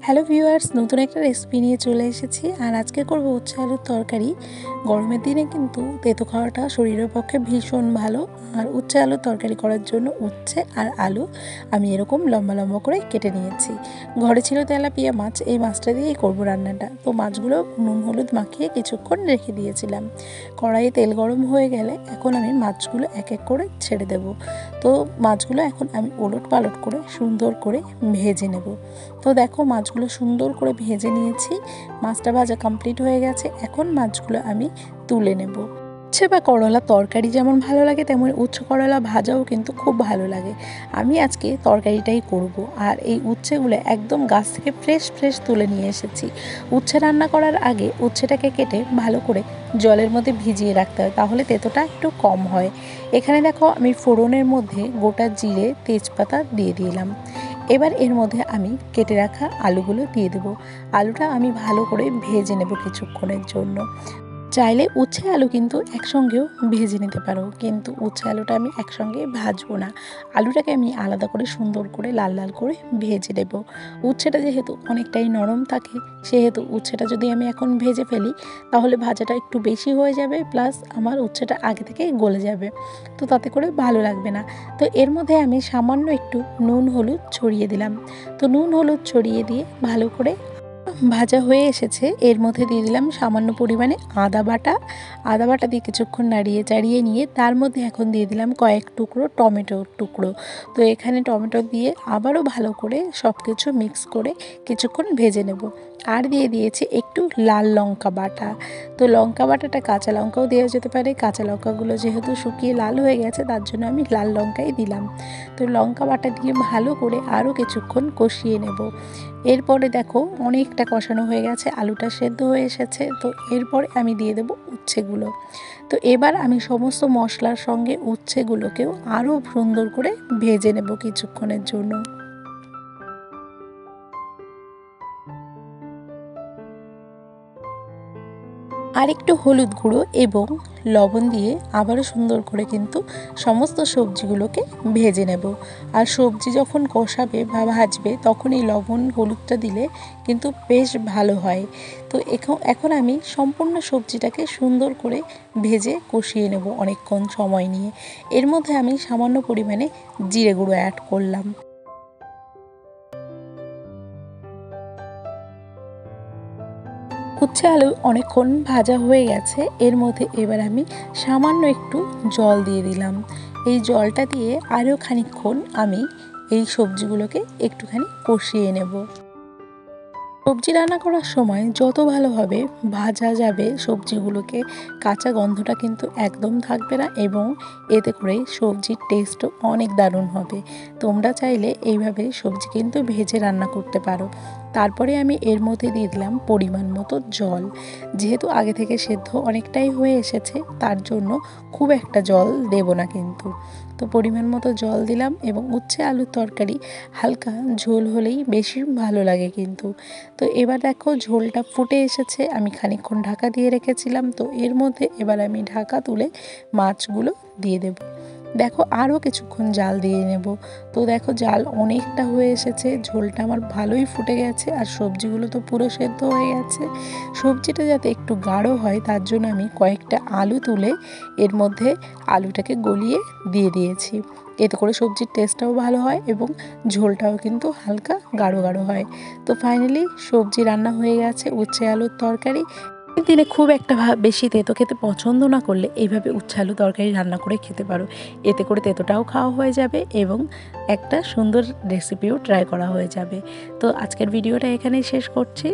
Hello viewers, নতুন একটা recipe নিয়ে চলে এসেছি। আর আজকে করব উচ্ছে আলুর তরকারি। গরমের দিনে কিন্তু তেতো খাওয়াটা শরীরের পক্ষে ভীষণ ভালো। আর উচ্ছে আলুর তরকারি করার জন্য উচ্ছে আর আলু আমি এরকম লম্বা লম্বা করে কেটে নিয়েছি। ঘরে ছিল তেলাপিয়া মাছ, এই মাছটা দিয়েই করব রান্নাটা। তো মাছগুলো নুন হলুদ মাখিয়ে কিছুক্ষণ রেখে দিয়েছিলাম। কড়াইয়ে তেল গরম হয়ে গেলে এখন আমি মাছগুলো এক এক করে ছেড়ে দেব। তো মাছগুলো এখন আমি ওলট পালট করে সুন্দর করে ভেজে নেব। তো দেখো মাছগুলো সুন্দর করে ভেজে নিয়েছি। মাছটা ভাজা কমপ্লিট হয়ে গেছে। এখন মাছগুলো আমি তুলে নেব। উচ্ছে বা করলা তরকারি যেমন ভালো লাগে, তেমন উচ্ছে করলা ভাজাও কিন্তু খুব ভালো লাগে। আমি আজকে তরকারিটাই করব। আর এই উচ্ছেগুলো একদম গাছ থেকে ফ্রেশ ফ্রেশ তুলে নিয়ে এসেছি। উচ্ছে রান্না করার আগে উচ্ছেটাকে কেটে ভালো করে জলের মধ্যে ভিজিয়ে রাখতে হয়, তাহলে তেতোটা একটু কম হয়। এখানে দেখো আমি ফোড়নের মধ্যে গোটা জিরে তেজপাতা দিয়ে দিলাম। এবার এর মধ্যে আমি কেটে রাখা আলুগুলো দিয়ে দেবো। আলুটা আমি ভালো করে ভেজে নেব কিছুক্ষণের জন্য। চাইলে উচ্ছে আলু কিন্তু একসঙ্গেও ভেজে নিতে পারো, কিন্তু উচ্ছে আলুটা আমি একসঙ্গে ভাজবো না। আলুটাকে আমি আলাদা করে সুন্দর করে লাল লাল করে ভেজে নেব। উচ্ছেটা যেহেতু অনেকটাই নরম থাকে, সেহেতু উচ্ছেটা যদি আমি এখন ভেজে ফেলি তাহলে ভাজাটা একটু বেশি হয়ে যাবে, প্লাস আমার উচ্ছেটা আগে থেকে গলে যাবে। তো তাতে করে ভালো লাগবে না। তো এর মধ্যে আমি সামান্য একটু নুন হলুদ ছড়িয়ে দিলাম। তো নুন হলুদ ছড়িয়ে দিয়ে ভালো করে ভাজা হয়ে এসেছে। এর মধ্যে দিয়ে দিলাম সামান্য পরিমাণে আদা বাটা দিয়ে কিছুক্ষণ নাড়িয়ে চাড়িয়ে নিয়ে তার মধ্যে এখন দিয়ে দিলাম কয়েক টুকরো টমেটোর টুকরো। তো এখানে টমেটো দিয়ে আবারও ভালো করে সব কিছু মিক্স করে কিছুক্ষণ ভেজে নেব। আর দিয়ে দিয়েছি একটু লাল লঙ্কা বাটা। তো লঙ্কা বাটাটা কাঁচা লঙ্কাও দেওয়া যেতে পারে, কাঁচা লঙ্কাগুলো যেহেতু শুকিয়ে লাল হয়ে গেছে তার জন্য আমি লাল লঙ্কাই দিলাম। তো লঙ্কা বাটা দিয়ে ভালো করে আরও কিছুক্ষণ কষিয়ে নেব। এরপরে দেখো অনেকটা কষানো হয়ে গেছে, আলুটা সেদ্ধ হয়ে এসেছে। তো এরপরে আমি দিয়ে দেবো উচ্ছেগুলো। তো এবার আমি সমস্ত মশলার সঙ্গে উচ্ছেগুলোকেও আরও সুন্দর করে ভেজে নেব কিছুক্ষণের জন্য। আর একটু হলুদ গুঁড়ো এবং লবণ দিয়ে আবারও সুন্দর করে কিন্তু সমস্ত সবজিগুলোকে ভেজে নেব। আর সবজি যখন কষাবে বা ভাজবে তখন এই লবণ হলুদটা দিলে কিন্তু বেশ ভালো হয়। তো এখন আমি সম্পূর্ণ সবজিটাকে সুন্দর করে ভেজে কষিয়ে নেব অনেকক্ষণ সময় নিয়ে। এর মধ্যে আমি সামান্য পরিমাণে জিরে গুঁড়ো অ্যাড করলাম। উচ্ছে আলু অনেকক্ষণ ভাজা হয়ে গেছে। এর মধ্যে এবার আমি সামান্য একটু জল দিয়ে দিলাম। এই জলটা দিয়ে আরও খানিকক্ষণ আমি এই সবজিগুলোকে একটুখানি কষিয়ে নেব। সবজি রান্না করার সময় যত ভালোভাবে ভাজা যাবে সবজিগুলোকে, কাঁচা গন্ধটা কিন্তু একদম থাকবে না এবং এতে করে সবজির টেস্টও অনেক দারুণ হবে। তোমরা চাইলে এইভাবে সবজি কিন্তু ভেজে রান্না করতে পারো। তারপরে আমি এর মধ্যে দিয়ে দিলাম পরিমাণ মতো জল। যেহেতু আগে থেকে সেদ্ধ অনেকটাই হয়ে এসেছে তার জন্য খুব একটা জল দেব না কিন্তু। তো পরিমাণ মতো জল দিলাম এবং উচ্ছে আলুর তরকারি হালকা ঝোল হলেই বেশি ভালো লাগে কিন্তু। তো এবার দেখো ঝোলটা ফুটে এসেছে, আমি খানিকক্ষণ ঢাকা দিয়ে রেখেছিলাম। তো এর মধ্যে এবার আমি ঢাকা তুলে মাছগুলো দিয়ে দেব। দেখো আরও কিছুক্ষণ জাল দিয়ে নেব। তো দেখো জাল অনেকটা হয়ে এসেছে, ঝোলটা আমার ভালোই ফুটে গেছে আর সবজিগুলো তো পুরো সেদ্ধ হয়ে গেছে। সবজিটা যাতে একটু গাঢ় হয় তার জন্য আমি কয়েকটা আলু তুলে এর মধ্যে আলুটাকে গলিয়ে দিয়ে দিয়েছি। এতে করে সবজির টেস্টটাও ভালো হয় এবং ঝোলটাও কিন্তু হালকা গাঢ় গাঢ় হয়। তো ফাইনালি সবজি রান্না হয়ে গেছে, উচ্ছে আলুর তরকারি। দিনে খুব একটা বেশি তেতো খেতে পছন্দ না করলে এইভাবে উচ্ছে আলু তরকারি রান্না করে খেতে পারো। এতে করে তেতোটাও খাওয়া হয়ে যাবে এবং একটা সুন্দর রেসিপিও ট্রাই করা হয়ে যাবে। তো আজকের ভিডিওটা এখানেই শেষ করছি।